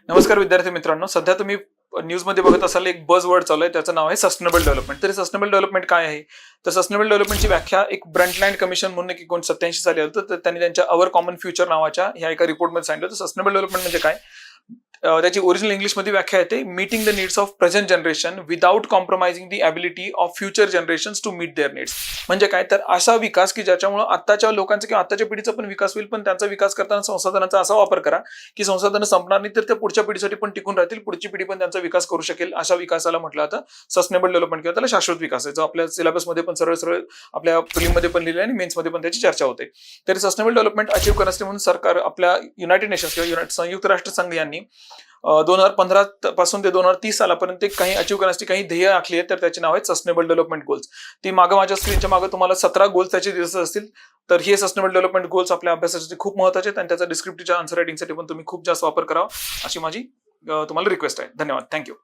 नमस्कार विद्यार्थी मित्रांनो, सध्या तुम्ही न्यूजमध्ये बघत असाल एक बज वर्ड चालू आहे, त्याचं नाव आहे सस्टेनेबल डेव्हलपमेंट. तर सस्टेनेबल डेव्हलपमेंट काय आहे? तर सस्टेनेबल डेव्हलपमेंटची व्याख्या एक ब्रंटलँड कमिशन म्हणून 1987 साली आलं होतं. तर त्यांनी त्यांच्या अवर कॉमन फ्युचर नावाच्या ह्या एका रिपोर्टमध्ये सांगितलं होतं सस्टेनेबल डेव्हलपमेंट म्हणजे काय. त्याची ओरिजिनल इंग्लिशमध्ये व्याख्या येते meeting the needs of present generation without compromising the ability of future generations to meet their needs. म्हणजे काय, तर असा विकास की ज्याच्यामुळे आत्ताच्या लोकांचा किंवा आत्ताच्या पिढीचा पण विकास होईल, पण त्यांचा विकास करताना संसाधनांचा असा वापर करा की संसाधनं संपणार नाही, तर त्या पुढच्या पिढीसाठी पण टिकून राहतील, पुढची पिढी पण त्यांचा विकास करू शकेल. अशा विकासाला म्हटलं जातं सस्टेनेबल डेव्हलपमेंट किंवा त्याला शाश्वत विकास आहे, जो आपल्या सिलेबसमध्ये पण सरळ सरळ आपल्या प्रिलिममध्ये पण लिहिलं आणि मेन्समध्ये पण त्याची चर्चा होते. तरी सस्टेनेबल डेव्हलपमेंट अचीव्ह करण्यासाठी म्हणून सरकार आपल्या युनायटेड नेशन्स किंवा संयुक्त राष्ट्र संघ यांनी 2015 पासून ते 2030 सालापर्यंत काही अचीव्ह करण्यासाठी काही ध्येय आखली आहेत. तर त्याचे नाव आहे सस्टेनेबल डेव्हलपमेंट गोल्स. ती मागं माझ्या स्क्रीनच्या मागे तुम्हाला 17 गोल्स त्याचे दिसत असतील. तर हे सस्टेनेबल डेव्हलपमेंट गोल्स आपल्या अभ्यासासाठी खूप महत्त्वाचे आहेत आणि त्याचा डिस्क्रिप्टिव्हच्या आन्सर रायटिंगसाठी पण तुम्ही खूप जास्त वापर करावा, अशी माझी तुम्हाला रिक्वेस्ट आहे. धन्यवाद. थँक्यू.